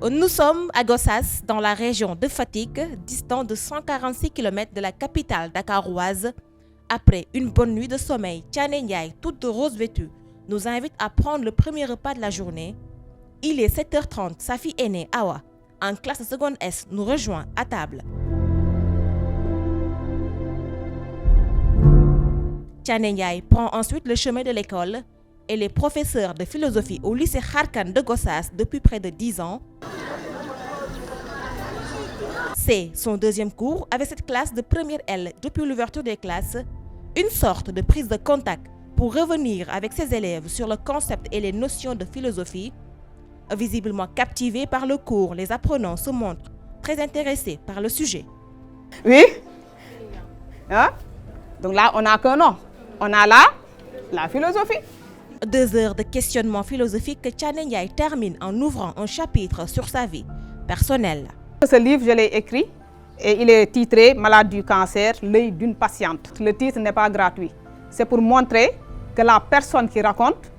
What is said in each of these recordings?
Nous sommes à Gossas, dans la région de Fatick, distant de 146 km de la capitale dakaroise. Après une bonne nuit de sommeil, Thiané Ndiaye, toute rose vêtue, nous invite à prendre le premier repas de la journée. Il est 7h30, sa fille aînée, Awa, en classe de seconde S, nous rejoint à table. Thiané Ndiaye prend ensuite le chemin de l'école. Elle est professeure de philosophie au lycée Kharkane de Gossas depuis près de 10 ans. C'est son deuxième cours avec cette classe de première L depuis l'ouverture des classes, une sorte de prise de contact pour revenir avec ses élèves sur le concept et les notions de philosophie. Visiblement captivés par le cours, les apprenants se montrent très intéressés par le sujet. Oui. Hein? Donc là, on n'a qu'un nom. On a la philosophie. 2 heures de questionnement philosophique que Thiané Ndiaye termine en ouvrant un chapitre sur sa vie personnelle. Ce livre, je l'ai écrit et il est titré « Malade du cancer, l'œil d'une patiente ». Le titre n'est pas gratuit. C'est pour montrer que la personne qui raconte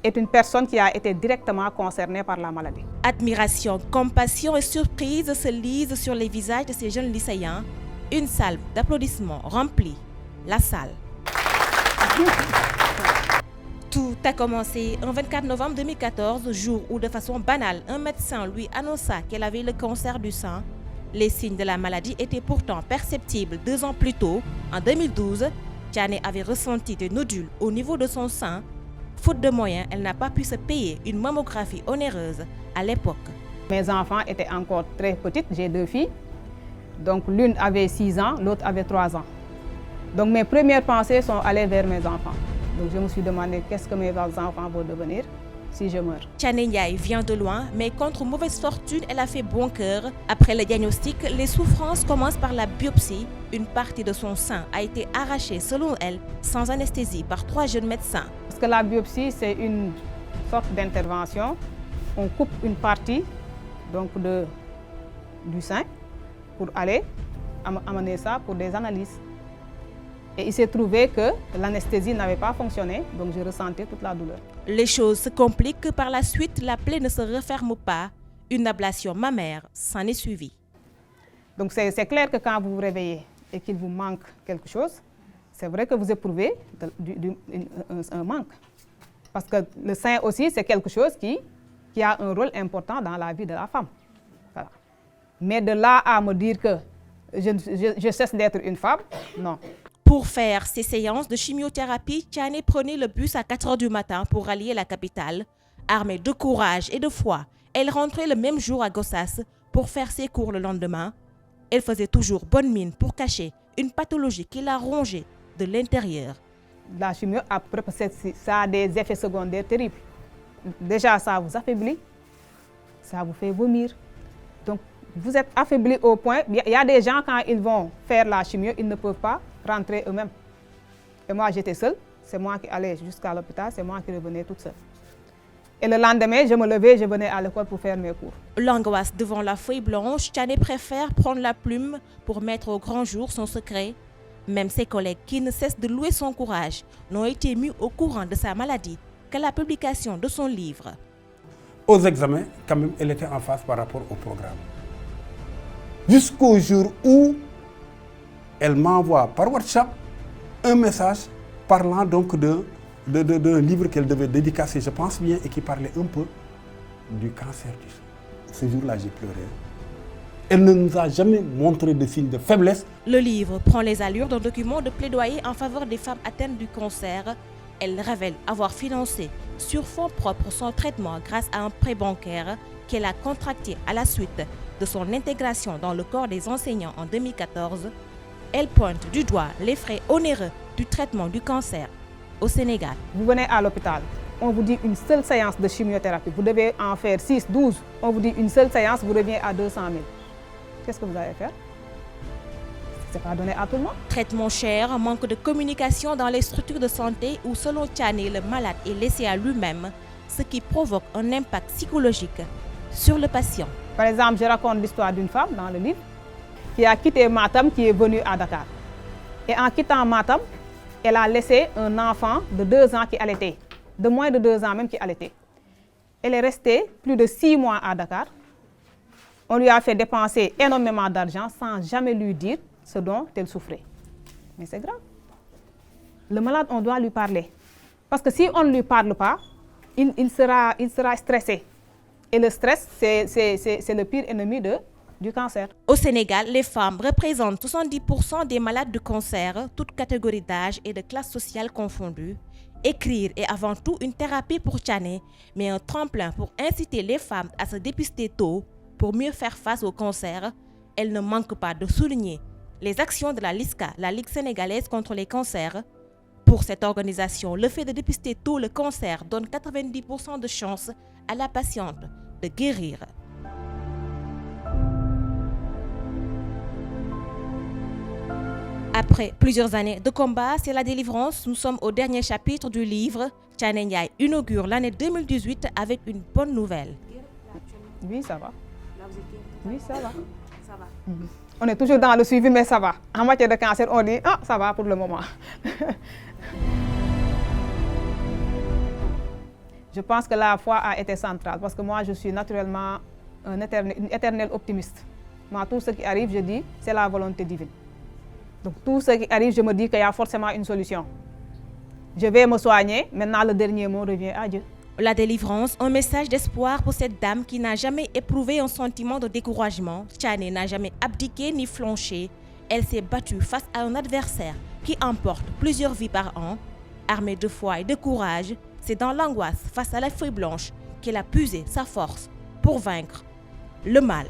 est une personne qui a été directement concernée par la maladie. Admiration, compassion et surprise se lisent sur les visages de ces jeunes lycéens. Une salle d'applaudissements remplit la salle. Tout a commencé un 24 novembre 2014, jour où de façon banale, un médecin lui annonça qu'elle avait le cancer du sein. Les signes de la maladie étaient pourtant perceptibles 2 ans plus tôt. En 2012, Thiané avait ressenti des nodules au niveau de son sein. Faute de moyens, elle n'a pas pu se payer une mammographie onéreuse à l'époque. Mes enfants étaient encore très petites, j'ai 2 filles. Donc l'une avait 6 ans, l'autre avait 3 ans. Donc mes premières pensées sont allées vers mes enfants. Donc je me suis demandé qu'est-ce que mes enfants vont devenir si je meurs. Thiané Ndiaye vient de loin, mais contre mauvaise fortune, elle a fait bon cœur. Après le diagnostic, les souffrances commencent par la biopsie. Une partie de son sein a été arrachée, selon elle, sans anesthésie par 3 jeunes médecins. Parce que la biopsie, c'est une sorte d'intervention. On coupe une partie donc, du sein pour aller amener ça pour des analyses. Et il s'est trouvé que l'anesthésie n'avait pas fonctionné, donc j'ai ressenti toute la douleur. Les choses se compliquent. Par la suite, la plaie ne se referme pas. Une ablation mammaire s'en est suivie. Donc c'est clair que quand vous vous réveillez et qu'il vous manque quelque chose, c'est vrai que vous éprouvez un manque. Parce que le sein aussi, c'est quelque chose qui a un rôle important dans la vie de la femme. Voilà. Mais de là à me dire que je cesse d'être une femme, non. Pour faire ses séances de chimiothérapie, Thiané prenait le bus à 4 h du matin pour rallier la capitale. Armée de courage et de foi, elle rentrait le même jour à Gossas pour faire ses cours le lendemain. Elle faisait toujours bonne mine pour cacher une pathologie qui la rongeait de l'intérieur. La chimio, ça a des effets secondaires terribles. Déjà, ça vous affaiblit, ça vous fait vomir. Donc, vous êtes affaibli au point, il y a des gens quand ils vont faire la chimio, ils ne peuvent pas rentrer eux-mêmes. Et moi, j'étais seule. C'est moi qui allais jusqu'à l'hôpital, c'est moi qui revenais toute seule. Et le lendemain, je me levais, je venais à l'école pour faire mes cours. L'angoisse devant la feuille blanche, Thiané préfère prendre la plume pour mettre au grand jour son secret. Même ses collègues, qui ne cessent de louer son courage, n'ont été mis au courant de sa maladie qu'à la publication de son livre. Aux examens, quand même, elle était en face par rapport au programme. Jusqu'au jour où elle m'envoie par WhatsApp un message parlant donc d'un livre qu'elle devait dédicacer, je pense bien, et qui parlait un peu du cancer du sein. Ce jour-là, j'ai pleuré. Elle ne nous a jamais montré de signes de faiblesse. Le livre prend les allures d'un document de plaidoyer en faveur des femmes atteintes du cancer. Elle révèle avoir financé sur fonds propres son traitement grâce à un prêt bancaire qu'elle a contracté à la suite de son intégration dans le corps des enseignants en 2014. Elle pointe du doigt les frais onéreux du traitement du cancer au Sénégal. Vous venez à l'hôpital, on vous dit une seule séance de chimiothérapie. Vous devez en faire 6, 12. On vous dit une seule séance, vous revenez à 200 000. Qu'est-ce que vous allez faire? Ce n'est pas donné à tout le monde. Traitement cher, manque de communication dans les structures de santé où, selon Thiané, le malade est laissé à lui-même, ce qui provoque un impact psychologique sur le patient. Par exemple, je raconte l'histoire d'une femme dans le livre qui a quitté Matam, qui est venue à Dakar. Et en quittant Matam, elle a laissé un enfant de 2 ans qui allaitait, de moins de 2 ans même qui allaitait. Elle est restée plus de 6 mois à Dakar On lui a fait dépenser énormément d'argent sans jamais lui dire ce dont elle souffrait. Mais c'est grave. Le malade, on doit lui parler. Parce que si on ne lui parle pas, il sera stressé. Et le stress, c'est le pire ennemi du cancer. Au Sénégal, les femmes représentent 70% des malades de cancer, toutes catégories d'âge et de classe sociale confondues. Écrire est avant tout une thérapie pour Thiané, mais un tremplin pour inciter les femmes à se dépister tôt pour mieux faire face au cancer. Elle ne manque pas de souligner les actions de la LISCA, la Ligue sénégalaise contre les cancers. Pour cette organisation, le fait de dépister tôt le cancer donne 90% de chances à la patiente de guérir. Après plusieurs années de combat, c'est la délivrance. Nous sommes au dernier chapitre du livre. Thiané Ndiaye inaugure l'année 2018 avec une bonne nouvelle. Oui, ça va. Oui, ça va. Ça va. On est toujours dans le suivi, mais ça va. En matière de cancer, on dit « Ah, ça va pour le moment ». Je pense que la foi a été centrale parce que moi, je suis naturellement une éternelle optimiste. Moi, tout ce qui arrive, je dis, c'est la volonté divine. Donc, tout ce qui arrive, je me dis qu'il y a forcément une solution. Je vais me soigner. Maintenant, le dernier mot revient à Dieu. La délivrance, un message d'espoir pour cette dame qui n'a jamais éprouvé un sentiment de découragement. Thiané n'a jamais abdiqué ni flanché. Elle s'est battue face à un adversaire qui emporte plusieurs vies par an. Armée de foi et de courage, c'est dans l'angoisse face à la feuille blanche qu'elle a puisé sa force pour vaincre le mal.